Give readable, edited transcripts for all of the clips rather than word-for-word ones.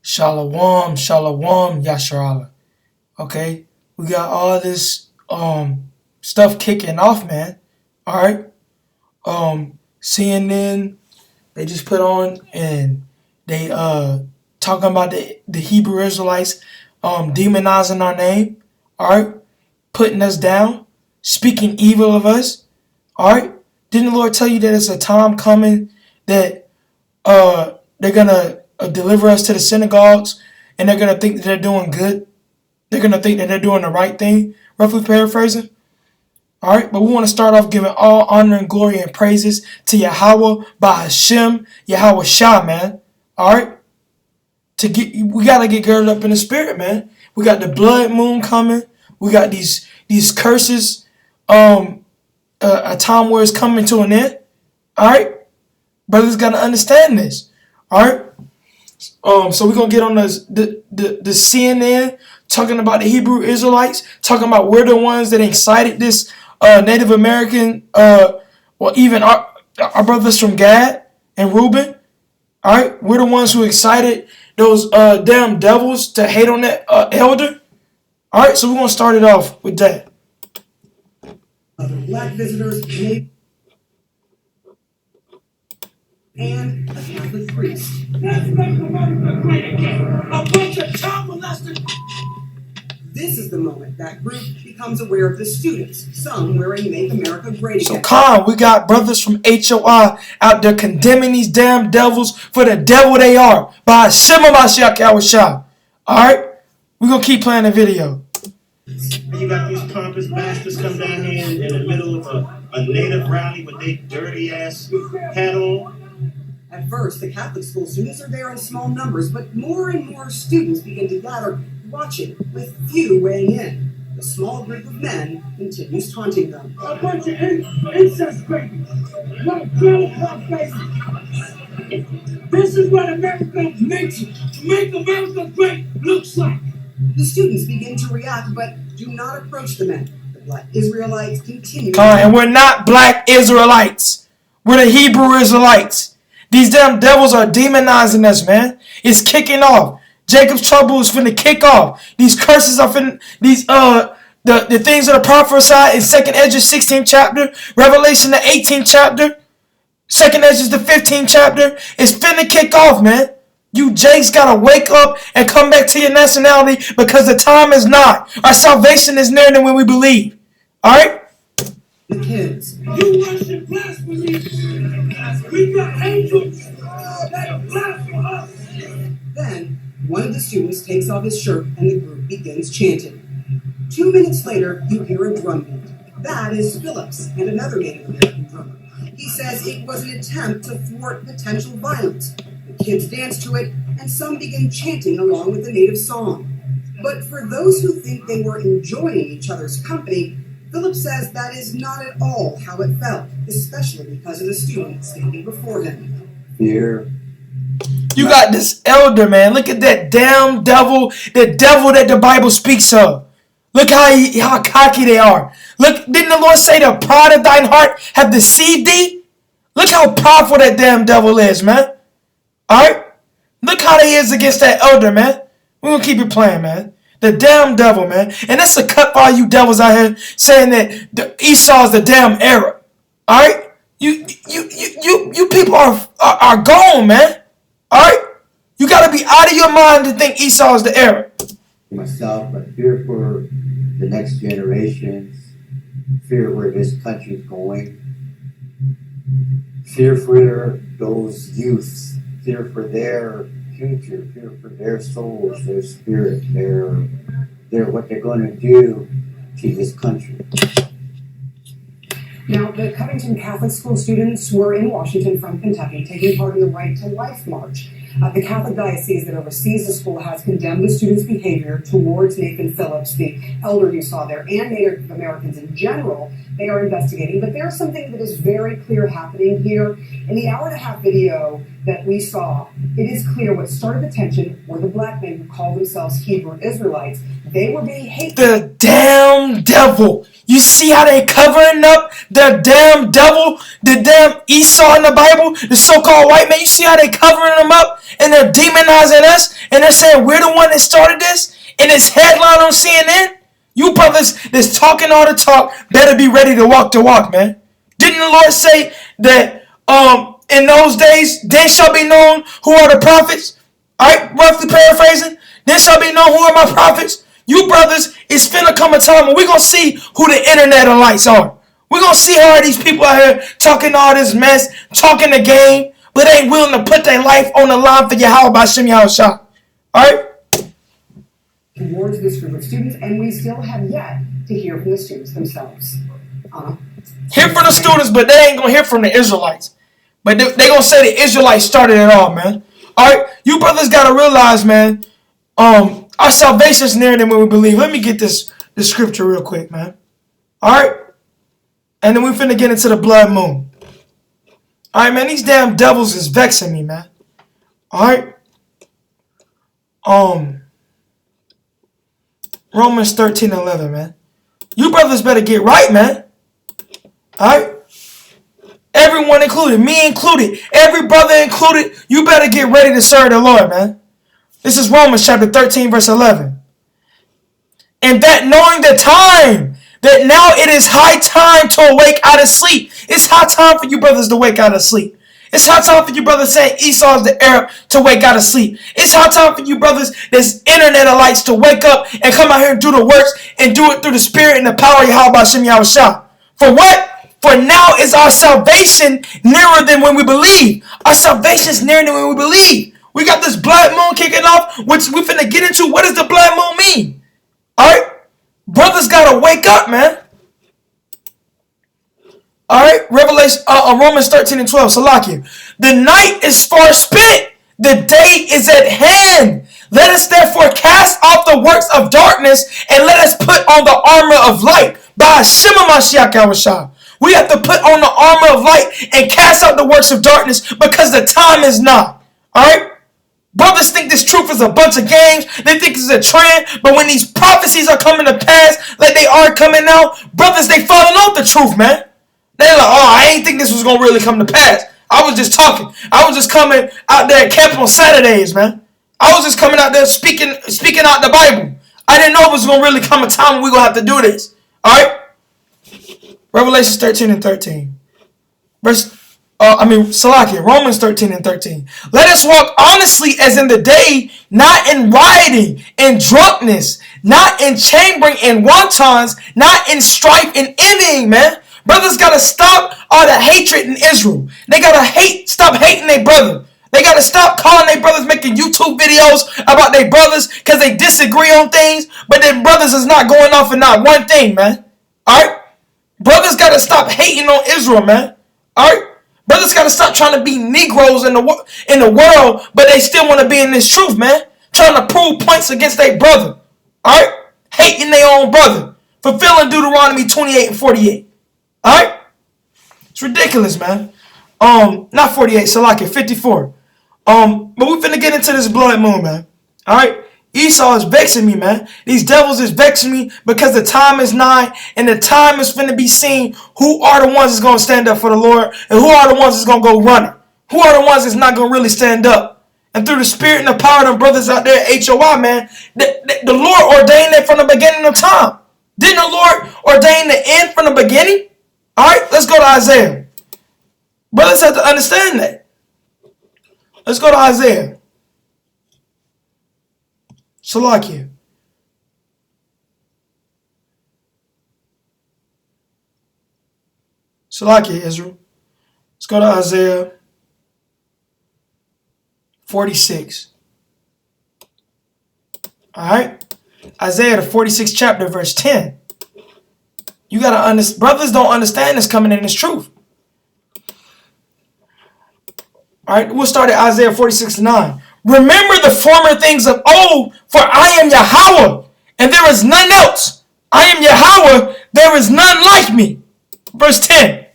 Shalom, shalom, Yasharala. Okay, we got all this stuff kicking off, man. All right. CNN, they just put on and they talking about the Hebrew Israelites demonizing our name. All right, putting us down, speaking evil of us. All right. Didn't the Lord tell you that it's a time coming that they're gonna deliver us to the synagogues, and they're gonna think that they're doing good. They're gonna think that they're doing the right thing. Roughly paraphrasing. All right, but we want to start off giving all honor and glory and praises to YAHAWAH, BAHASHAM, YAHAWASHI, man. All right, we gotta get girded up in the spirit, man. We got the blood moon coming. We got these curses. A time where it's coming to an end. All right, brothers gotta understand this. All right. So we're gonna get on the CNN talking about the Hebrew Israelites, talking about we're the ones that incited this Native American, or even our brothers from Gad and Reuben. All right, we're the ones who excited those damn devils to hate on that elder. All right, so we're gonna start it off with that. Other black visitors and a Catholic priest. Let's make America great again. A bunch of child molesters. This is the moment that group becomes aware of the students, some wearing Make America Great Again. So calm, we got brothers from HOI out there condemning these damn devils for the devil they are. By HAMASHIACH. All right, we're going to keep playing the video. You got these pompous bastards come down here in the middle of a native rally with their dirty ass hat on. At first, the Catholic school students are there in small numbers, but more and more students begin to gather, watching, with few weighing in. The small group of men continues taunting them. A bunch of incest babies. Little trailer park babies. This is what America makes it. Make America great looks like. The students begin to react, but do not approach the men. The black Israelites continue. And we're not black Israelites. We're the Hebrew Israelites. These damn devils are demonizing us, man. It's kicking off. Jacob's trouble is finna kick off. These curses are finna, the things that are prophesied in 2nd Ezra 16th chapter, Revelation the 18th chapter, 2nd Ezra the 15th chapter. It's finna kick off, man. You Jakes gotta wake up and come back to your nationality, because the time is not. Our salvation is nearer than when we believe. Alright? The kids. You worship blasphemy. We got angels that are blaspheming us. Then, one of the students takes off his shirt and the group begins chanting. 2 minutes later, you hear a drum beat. That is Phillips and another Native American drummer. He says it was an attempt to thwart potential violence. The kids dance to it, and some begin chanting along with the native song. But for those who think they were enjoying each other's company, Phillips says that is not at all how it felt, especially because of the student standing before him. Fear. You got this elder, man. Look at that damn devil, the devil that the Bible speaks of. Look how cocky they are. Look, didn't the Lord say the pride of thine heart have deceived thee? Look how powerful that damn devil is, man. Alright? Look how he is against that elder, man. We're going to keep it playing, man. The damn devil, man. And that's to cut all you devils out here saying that Esau is the damn Arab. Alright? You people are gone, man. Alright? You got to be out of your mind to think Esau is the Arab. Myself, but fear for the next generations, fear where this country is going, fear for those youths, fear for their future, fear for their souls, their spirit, their what they're going to do to this country. Now, the Covington Catholic school students were in Washington from Kentucky, taking part in the Right to Life March. The Catholic diocese that oversees the school has condemned the students' behavior towards Nathan Phillips, the elder you saw there, and Native Americans in general. They are investigating, but there's something that is very clear happening here. In the hour-and-a-half video that we saw, it is clear what started the tension were the black men who call themselves Hebrew Israelites. They were being hateful. The damn devil. You see how they covering up the damn devil, the damn Esau in the Bible, the so-called white man. You see how they covering them up and they're demonizing us, and they're saying we're the one that started this, and it's headline on CNN. You brothers that's talking all the talk better be ready to walk, man. Didn't the Lord say that in those days then shall be known who are the prophets? Alright, roughly paraphrasing. Then shall be known who are my prophets. You brothers, it's finna come a time when we're gonna see who the internet lights are. We're gonna see how these people out here talking all this mess, talking the game, but ain't willing to put their life on the line for YAHAWASHI, YAHAWASHI. Alright? Towards this group of students, and we still have yet to hear from the students themselves. Hear from the students, but they ain't gonna hear from the Israelites. But they gonna say the Israelites started it all, man. Alright? You brothers gotta realize, man, our salvation is nearer than what we believe. Let me get this scripture real quick, man. Alright? And then we finna get into the blood moon. Alright, man, these damn devils is vexing me, man. Alright? Romans 13:11, man. You brothers better get right, man. Alright? Everyone included, me included, every brother included, you better get ready to serve the Lord, man. This is Romans chapter 13, verse 11. And that knowing the time, that now it is high time to awake out of sleep. It's high time for you brothers to wake out of sleep. It's high time for you brothers saying Esau is the Arab to wake out of sleep. It's high time for you brothers that's internetalites to wake up and come out here and do the works and do it through the spirit and the power of YAHAWASHI. For what? For now is our salvation nearer than when we believe. Our salvation is nearer than when we believe. We got this blood moon kicking off, which we finna get into. What does the blood moon mean? Alright? Brothers gotta wake up, man. Alright? Romans 13:12. Salakia. The night is far spent. The day is at hand. Let us therefore cast off the works of darkness and let us put on the armor of light. BAHASHAM. We have to put on the armor of light and cast out the works of darkness because the time is not. Alright? Brothers think this truth is a bunch of games. They think it's a trend. But when these prophecies are coming to pass, like they are coming out, brothers, they falling off the truth, man. They're like, oh, I ain't think this was going to really come to pass. I was just talking. I was just coming out there at camp on Saturdays, man. I was just coming out there speaking out the Bible. I didn't know it was going to really come a time when we're going to have to do this. Alright? Revelation 13:13. Salakia, Romans 13:13. Let us walk honestly as in the day, not in rioting and drunkenness, not in chambering and wantons, not in strife and envying, man. Brothers gotta stop all the hatred in Israel. They gotta stop hating their brother. They gotta stop calling their brothers, making YouTube videos about their brothers because they disagree on things, but their brothers is not going off for not one thing, man. Alright? Brothers gotta stop hating on Israel, man. Alright? Brothers gotta stop trying to be Negroes in the world, but they still want to be in this truth, man. Trying to prove points against their brother. Alright? Hating their own brother. Fulfilling Deuteronomy 28:48. Alright? It's ridiculous, man. Not 48, Salakia, 54. But we finna get into this blood moon, man. Alright? Esau is vexing me, man. These devils is vexing me because the time is nigh and the time is finna be seen who are the ones that's gonna stand up for the Lord and who are the ones that's gonna go running. Who are the ones that's not gonna really stand up. And through the spirit and the power of them brothers out there at HOI, man, the Lord ordained it from the beginning of time. Didn't the Lord ordain the end from the beginning? Alright, let's go to Isaiah. Brothers have to understand that. Let's go to Isaiah. Salakia. Salakia, Israel. Let's go to Isaiah 46. Alright? Isaiah, the 46th chapter, verse 10. You gotta understand. Brothers don't understand this coming in this truth. Alright, we'll start at Isaiah 46:9. Remember the former things of old, for I am YAHAWAH, and there is none else. I am YAHAWAH, there is none like me. Verse 10.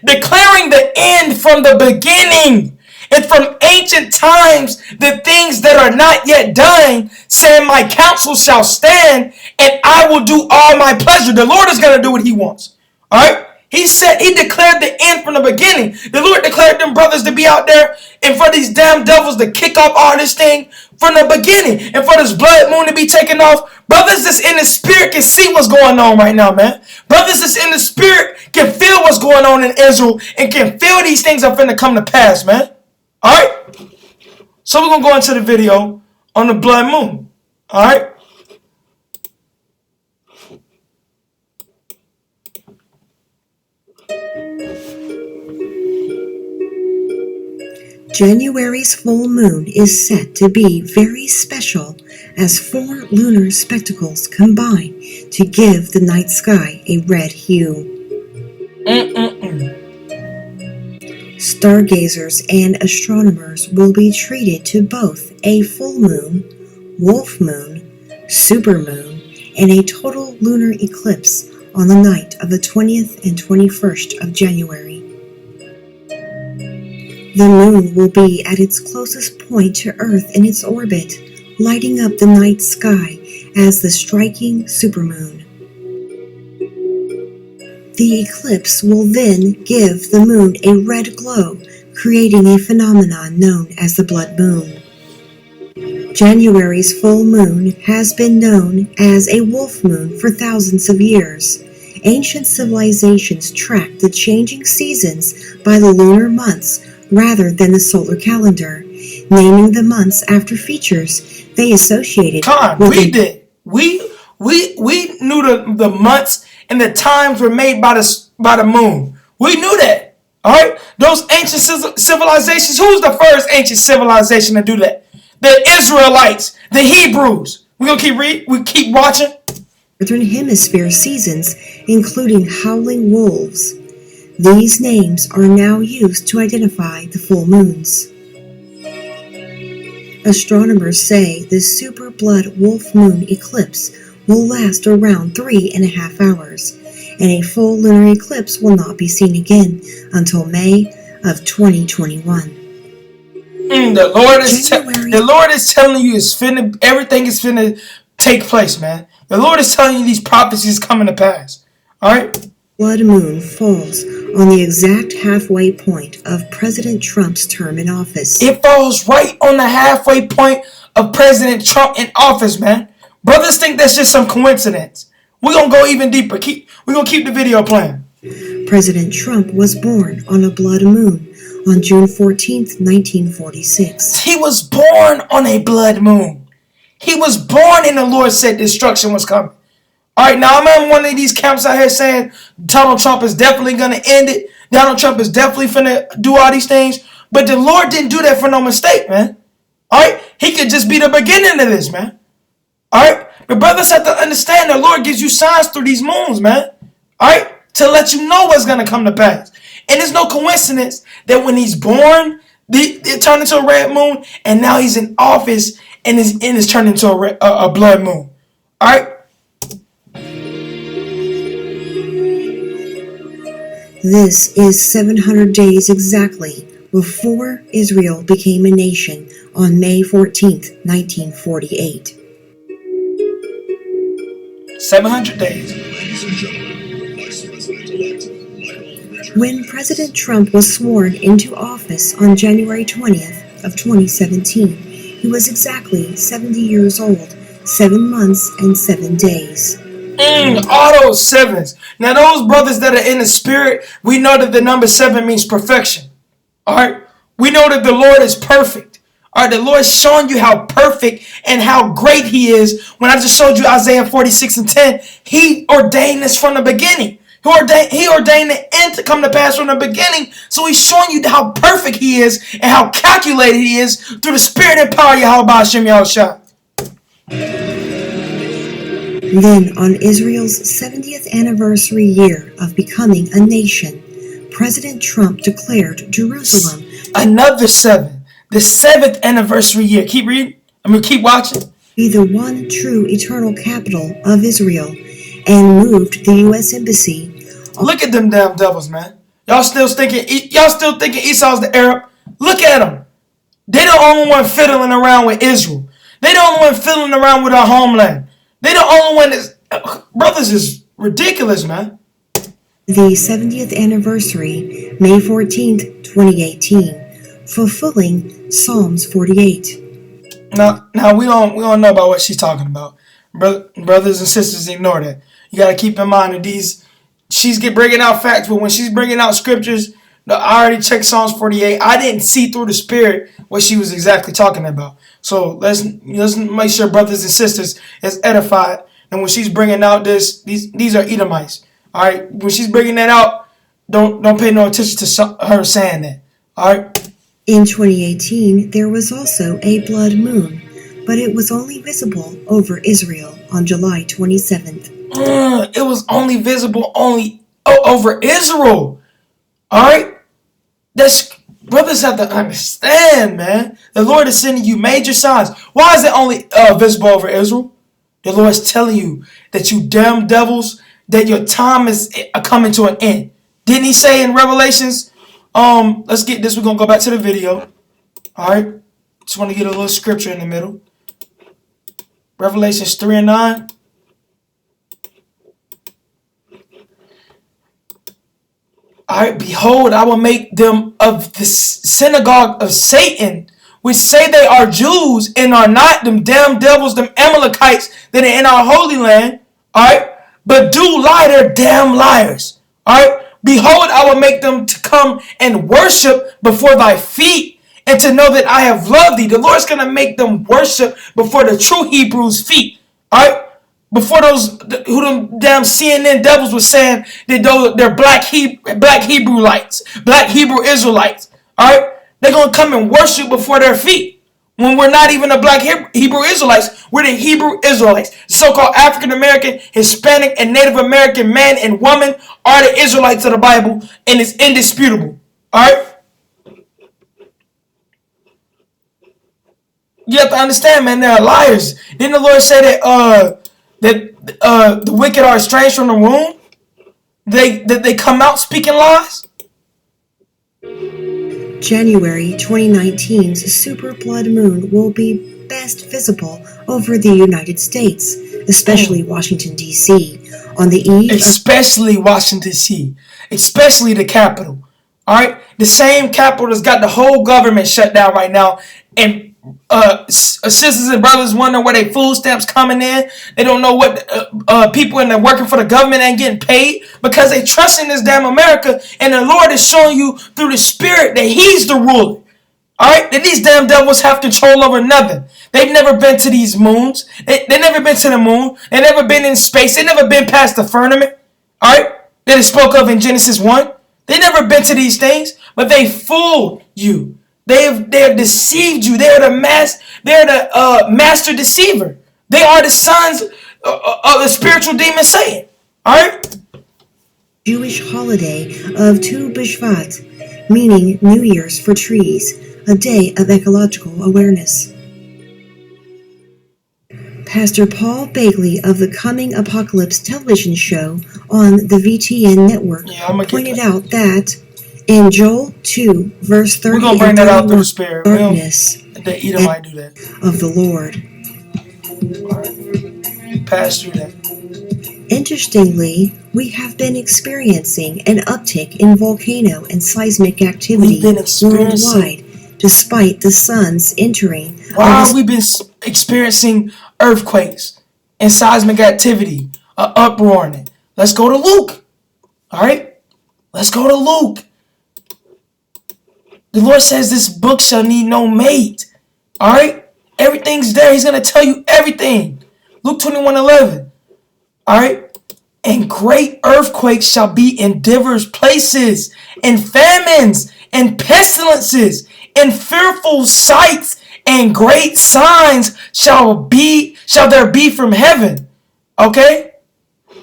Declaring the end from the beginning, and from ancient times the things that are not yet done, saying my counsel shall stand, and I will do all my pleasure. The Lord is going to do what he wants. Alright? He said, he declared the end from the beginning. The Lord declared them brothers to be out there and for these damn devils to kick off all this thing from the beginning and for this blood moon to be taken off. Brothers that's in the spirit can see what's going on right now, man. Brothers that's in the spirit can feel what's going on in Israel and can feel these things are finna come to pass, man. All right? So we're going to go into the video on the blood moon. All right? January's full moon is set to be very special as 4 lunar spectacles combine to give the night sky a red hue. Stargazers and astronomers will be treated to both a full moon, wolf moon, supermoon, and a total lunar eclipse on the night of the 20th and 21st of January. The moon will be at its closest point to Earth in its orbit, lighting up the night sky as the striking supermoon. The eclipse will then give the moon a red glow, creating a phenomenon known as the blood moon. January's full moon has been known as a wolf moon for thousands of years. Ancient civilizations tracked the changing seasons by the lunar months rather than the solar calendar, naming the months after features they associated with we did. We knew the months and the times were made by the moon. We knew that. All right? Those ancient civilizations, who's the first ancient civilization to do that? The Israelites, the Hebrews. We're going to keep watching. Northern Hemisphere seasons, including howling wolves. These names are now used to identify the full moons. Astronomers say the super blood wolf moon eclipse will last around 3.5 hours, and a full lunar eclipse will not be seen again until May of 2021. The Lord is telling you everything is finna take place, man. The Lord is telling you these prophecies coming to pass. All right? Blood moon falls on the exact halfway point of President Trump's term in office. It falls right on the halfway point of President Trump in office, man. Brothers think that's just some coincidence. We're going to go even deeper. We're going to keep the video playing. President Trump was born on a blood moon on June 14th, 1946. He was born on a blood moon. He was born and the Lord said destruction was coming. All right, now I'm in one of these camps out here saying Donald Trump is definitely going to end it. Donald Trump is definitely finna do all these things. But the Lord didn't do that for no mistake, man. All right? He could just be the beginning of this, man. All right? The brothers have to understand the Lord gives you signs through these moons, man. All right? To let you know what's going to come to pass. And it's no coincidence that when he's born, it turned into a red moon. And now he's in office and is turned into a blood moon. All right? This is 700 days exactly before Israel became a nation on May 14th, 1948. 700 days. When President Trump was sworn into office on January 20th of 2017, he was exactly 70 years old, 7 months and 7 days. All those sevens. Now those brothers that are in the spirit, we know that the number 7 means perfection. All right. We know that the Lord is perfect. All right. The Lord's showing you how perfect and how great he is. When I just showed you Isaiah 46:10, he ordained this from the beginning. He ordained the end to come to pass from the beginning. So he's showing you how perfect he is and how calculated he is through the spirit and power of YAHAWASHI, YAHAWASHI. Then, on Israel's 70th anniversary year of becoming a nation, President Trump declared Jerusalem another 7. The 7th anniversary year. Keep reading. Keep watching. Be the one true eternal capital of Israel, and moved the U.S. Embassy. Look at them damn devils, man. Y'all still thinking Esau's the Arab? Look at them. They the only one fiddling around with Israel. They the only one fiddling around with our homeland. They the only one brothers is ridiculous, man. the 70th anniversary, May 14th, 2018, fulfilling Psalms 48. Now we don't know about what she's talking about. Brothers and sisters, ignore that. You got to keep in mind that she's bringing out facts, but when she's bringing out scriptures, I already checked Psalms 48. I didn't see through the spirit what she was exactly talking about. So let's make sure brothers and sisters is edified. And when she's bringing out these are Edomites. All right, when she's bringing that out, don't pay no attention to her saying that. All right. In 2018, there was also a blood moon, but it was only visible over Israel on July 27th. It was only visible over Israel. All right. Brothers have to understand, man. The Lord is sending you major signs. Why is it only visible over Israel? The Lord is telling you that you damn devils, that your time is coming to an end. Didn't he say in Revelations? Let's get this. We're going to go back to the video. All right. Just want to get a little scripture in the middle. Revelations 3 and 9. All right, behold, I will make them of the synagogue of Satan, which say they are Jews and are not, them damn devils, them Amalekites that are in our holy land. All right, but do lie, they're damn liars. All right, behold, I will make them to come and worship before thy feet, and to know that I have loved thee. The Lord's going to make them worship before the true Hebrews' feet. All right. Before who them damn CNN devils were saying that they're black Hebrewites, black Hebrew Israelites. All right, they're gonna come and worship before their feet when we're not even the black Hebrew Israelites. We're the Hebrew Israelites. The so-called African American, Hispanic, and Native American man and woman are the Israelites of the Bible, and it's indisputable. All right. You have to understand, man. They're liars. Didn't the Lord say that the wicked are estranged from the womb? They come out speaking lies? January 2019's super blood moon will be best visible over the United States, especially Washington, D.C., on the eve especially Washington, D.C., especially the capital. All right? The same capital that's got the whole government shut down right now, and sisters and brothers wonder where their food stamps coming in. They don't know what people in there working for the government ain't getting paid because they trust in this damn America. And the Lord is showing you through the Spirit that He's the ruler. All right, that these damn devils have control over nothing. They've never been to these moons. They never been to the moon. They never been in space. They never been past the firmament. All right, that it spoke of in Genesis 1. They never been to these things, but they fooled you. They have deceived you. They're the master deceiver. They are the sons of the spiritual demon Satan. All right. Jewish holiday of Tu B'Shvat, meaning New Year's for trees, a day of ecological awareness. Pastor Paul Bagley of the Coming Apocalypse television show on the VTN network pointed out that in Joel 2, verse 30, we're gonna bring that out through the Spirit. Darkness the Edomite do that. Of the Lord. All right. Pass through that. Interestingly, we have been experiencing an uptick in volcano and seismic activity worldwide, despite the sun's entering. Why have we been experiencing earthquakes and seismic activity, uproaring? Let's go to Luke. All right, let's go to Luke. The Lord says this book shall need no mate. All right, everything's there. He's gonna tell you everything. Luke 21:11. All right. And great earthquakes shall be in divers places, and famines, and pestilences, and fearful sights, and great signs shall there be from heaven. Okay?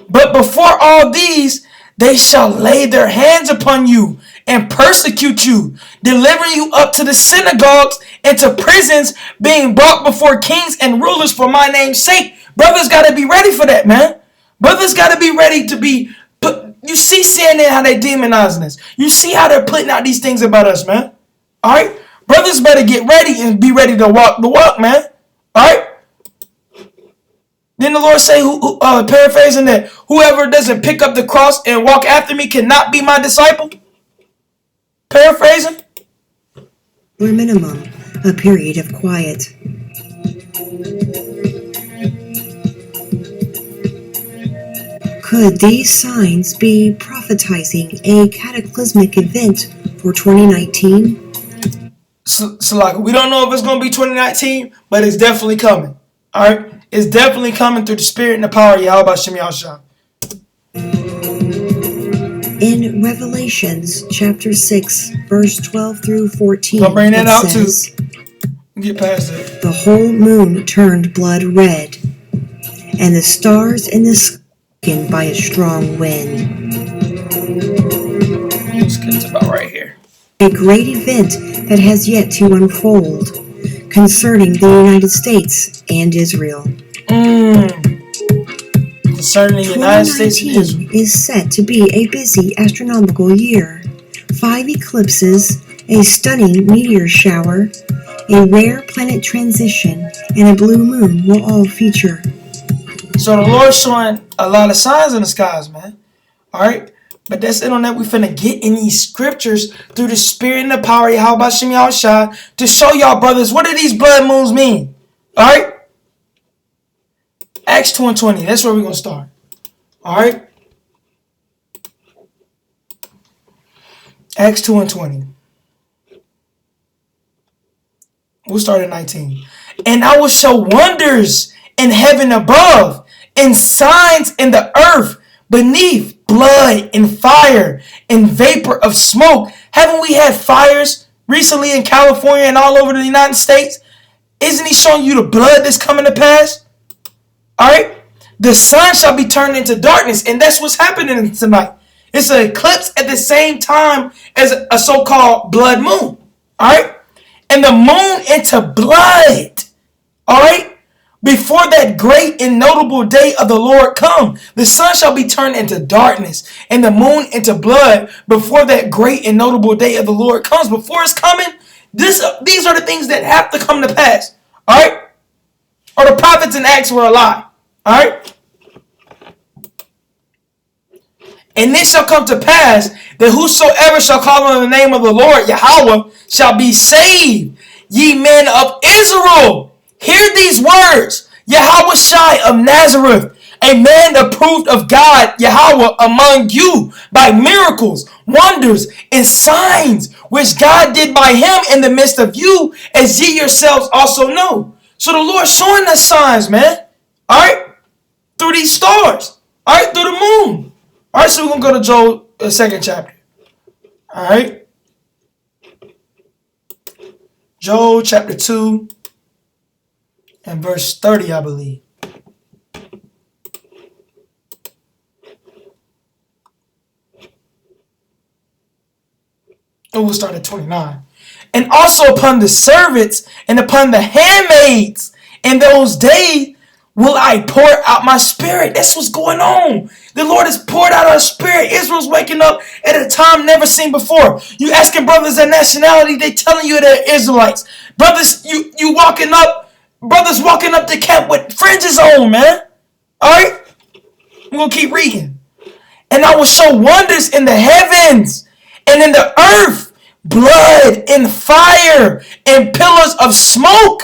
But before all these, they shall lay their hands upon you and persecute you, delivering you up to the synagogues and to prisons, being brought before kings and rulers for my name's sake. Brothers got to be ready for that, man. Brothers got to be ready to be put. You see CNN, how they demonizing us. You see how they're putting out these things about us, man. All right? Brothers better get ready and be ready to walk the walk, man. All right? Didn't the Lord say, paraphrasing that, whoever doesn't pick up the cross and walk after me cannot be my disciple? Paraphrasing? Or minimum, a period of quiet. Could these signs be prophetizing a cataclysmic event for 2019? So like, we don't know if it's going to be 2019, but it's definitely coming. All right? It's definitely coming through the spirit and the power of YAHAWASHI. In Revelations chapter 6, verse 12 through 14, I'll bring that out says, too. Get past it. The whole moon turned blood red, and the stars in the sky by a strong wind. Let's get to about right here. A great event that has yet to unfold concerning the United States and Israel. Concerning the United States and Israel. 2019 is set to be a busy astronomical year. 5 eclipses, a stunning meteor shower, a rare planet transition, and a blue moon will all feature. So the Lord's showing a lot of signs in the skies, man. Alright? But that's it on that. We finna get in these scriptures through the spirit and the power of YAHAWASHI to show y'all, brothers, what do these blood moons mean? Alright? Acts 2 and 20. That's where we're going to start. Alright? Acts 2 and 20. We'll start at 19. And I will show wonders in heaven above, and signs in the earth beneath, blood and fire and vapor of smoke. Haven't we had fires recently in California and all over the United States? Isn't he showing you the blood that's coming to pass? Alright? The sun shall be turned into darkness, and that's what's happening tonight. It's an eclipse at the same time as a so-called blood moon. Alright? And the moon into blood. Alright? Before that great and notable day of the Lord come, the sun shall be turned into darkness and the moon into blood before that great and notable day of the Lord comes. Before it's coming, these are the things that have to come to pass. All right? Or the prophets in Acts were a lie. All right? And this shall come to pass that whosoever shall call on the name of the Lord, YAHAWAH, shall be saved. Ye men of Israel, hear these words. YAHAWASHI of Nazareth, a man approved of God, YAHAWAH, among you by miracles, wonders, and signs, which God did by him in the midst of you, as ye yourselves also know. So the Lord's showing us signs, man. All right? Through these stars. All right? Through the moon. All right? So we're going to go to Joel, the 2nd chapter. All right? Joel chapter 2 and verse 30, I believe. And we'll start at 29. And also upon the servants and upon the handmaids in those days will I pour out my spirit. That's what's going on. The Lord has poured out our spirit. Israel's waking up at a time never seen before. You asking brothers their nationality, they telling you they're Israelites. Brothers, you walking up, brothers walking up the camp with fringes on, man. Alright? We're going to keep reading. And I will show wonders in the heavens and in the earth, blood and fire and pillars of smoke.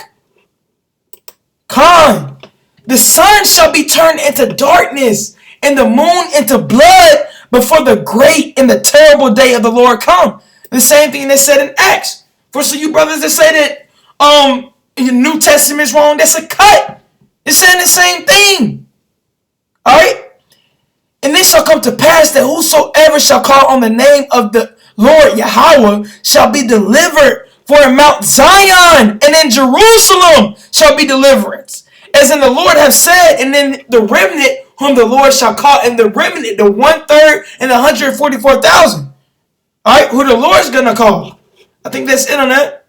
Con, the sun shall be turned into darkness and the moon into blood before the great and the terrible day of the Lord come. The same thing they said in Acts. For so you brothers that say that the New Testament is wrong, that's a cut. It's saying the same thing. Alright? And this shall come to pass that whosoever shall call on the name of the Lord YAHAWAH shall be delivered. For in Mount Zion and in Jerusalem shall be deliverance. As in the Lord have said, and in the remnant whom the Lord shall call, and the remnant, the 1/3 and the 144,000. Alright, who the Lord's gonna call. I think that's it on that.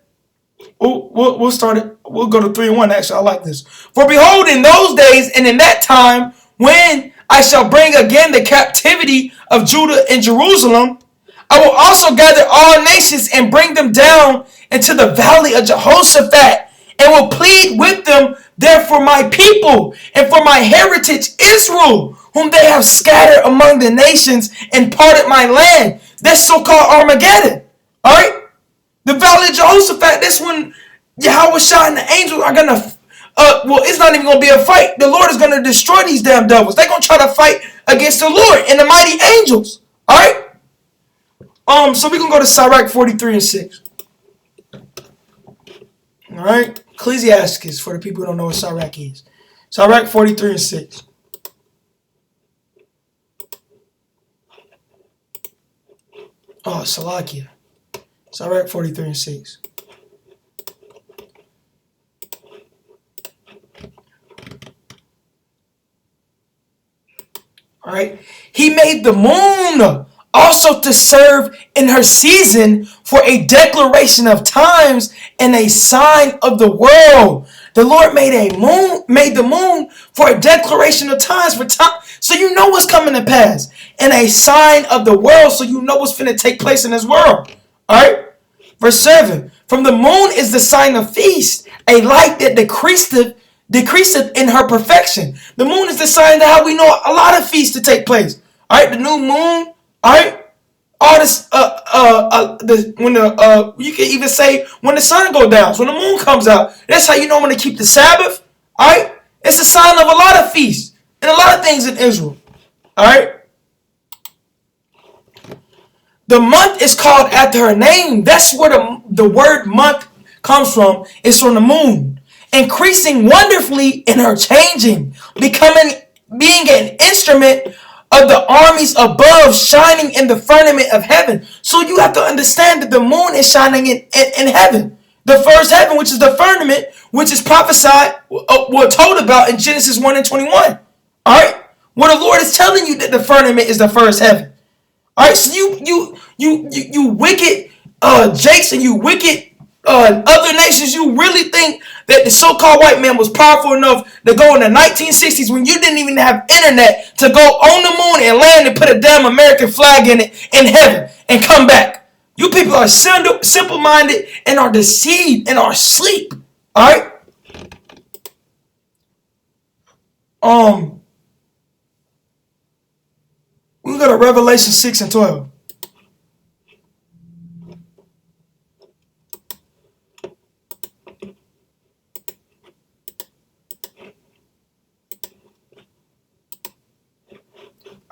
We'll start it. We'll go to 3 and 1 actually. I like this. For behold, in those days and in that time, when I shall bring again the captivity of Judah and Jerusalem, I will also gather all nations and bring them down into the valley of Jehoshaphat, and will plead with them They're for my people and for my heritage Israel, whom they have scattered among the nations and parted my land. That's so-called Armageddon. Alright? The Valley of Jehoshaphat, that's when YAHAWASHI and the angels are gonna it's not even gonna be a fight. The Lord is gonna destroy these damn devils. They're gonna try to fight against the Lord and the mighty angels. Alright? So we're gonna go to Sirach 43 and 6. Alright? Ecclesiastes, for the people who don't know what Sirach is. Sirach 43 and 6. Oh, Salakia. Sirach 43 and 6. Alright? He made the moon also to serve in her season for a declaration of times and a sign of the world. The Lord made the moon for a declaration of times, for time, so you know what's coming to pass, and a sign of the world, so you know what's finna take place in this world. Alright? Verse 7. From the moon is the sign of feast, a light that decreaseth in her perfection. The moon is the sign that how we know a lot of feasts to take place. Alright, the new moon, alright? All this you can even say when the sun goes down, so when the moon comes out, that's how you know when to keep the Sabbath. Alright? It's a sign of a lot of feasts and a lot of things in Israel. Alright? The month is called after her name. That's where the word month comes from. It's from the moon. Increasing wonderfully in her changing, being an instrument of the armies above, shining in the firmament of heaven. So you have to understand that the moon is shining in heaven. The first heaven, which is the firmament, which is prophesied, or told about in Genesis 1 and 21. Alright? Where the Lord is telling you that the firmament is the first heaven. Alright, so you wicked Jakes and you wicked other nations, you really think that the so-called white man was powerful enough to go in the 1960s when you didn't even have internet to go on the moon and land and put a damn American flag in it in heaven and come back. You people are simple-minded and are deceived and are asleep. Alright? We go to Revelation 6 and 12.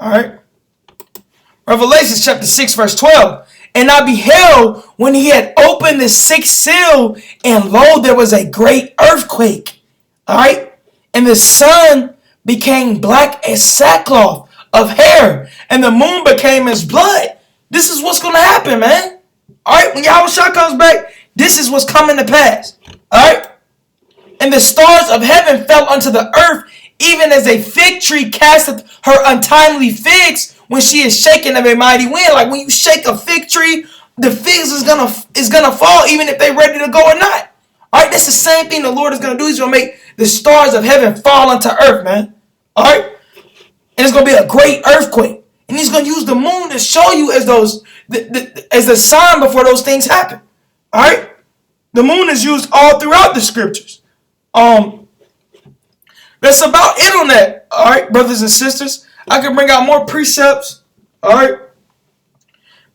Alright. Revelation chapter 6 verse 12. And I beheld when he had opened the sixth seal, and lo, there was a great earthquake. Alright. And the sun became black as sackcloth of hair, and the moon became as blood. This is what's going to happen, man. Alright. When YAHAWASHI comes back, this is what's coming to pass. Alright. And the stars of heaven fell unto the earth, even as a fig tree casteth her untimely figs when she is shaken of a mighty wind. Like when you shake a fig tree, the figs is gonna fall, even if they're ready to go or not. Alright, that's the same thing the Lord is gonna do. He's gonna make the stars of heaven fall unto earth, man. Alright? And it's gonna be a great earthquake. And he's gonna use the moon to show you as as the sign before those things happen. Alright? The moon is used all throughout the scriptures. That's about it on that. Alright, brothers and sisters. I can bring out more precepts. Alright.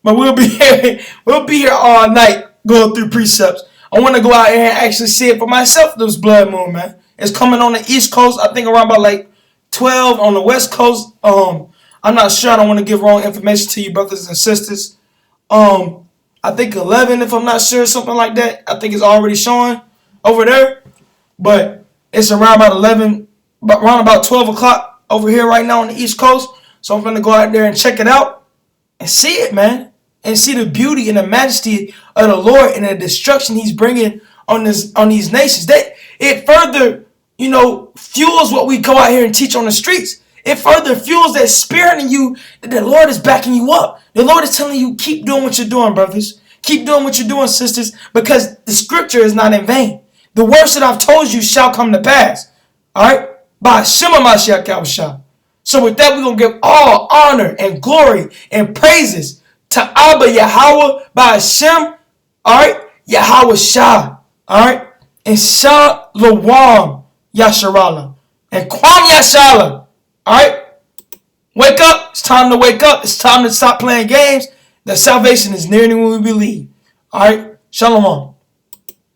But we'll be here all night going through precepts. I want to go out here and actually see it for myself, this blood moon, man. It's coming on the East Coast. I think around about like 12 on the West Coast. I'm not sure. I don't want to give wrong information to you, brothers and sisters. I think 11, if I'm not sure, something like that. I think it's already showing over there. But it's around about 11, around about 12 o'clock over here right now on the East Coast. So I'm going to go out there and check it out and see it, man. And see the beauty and the majesty of the Lord and the destruction he's bringing on these nations. That it further, fuels what we go out here and teach on the streets. It further fuels that spirit in you that the Lord is backing you up. The Lord is telling you, keep doing what you're doing, brothers. Keep doing what you're doing, sisters, because the scripture is not in vain. The words that I've told you shall come to pass. All right? BAHASHAM HAMASHIACH. So with that, we're going to give all honor and glory and praises to Abba Yahweh BAHASHAM. All right? YAHAWASHI. All right? And Shalom. Yasharala. And Kwam Yashala. Alright? Wake up. It's time to wake up. It's time to stop playing games. That salvation is nearer than we believe. Alright? Shalom.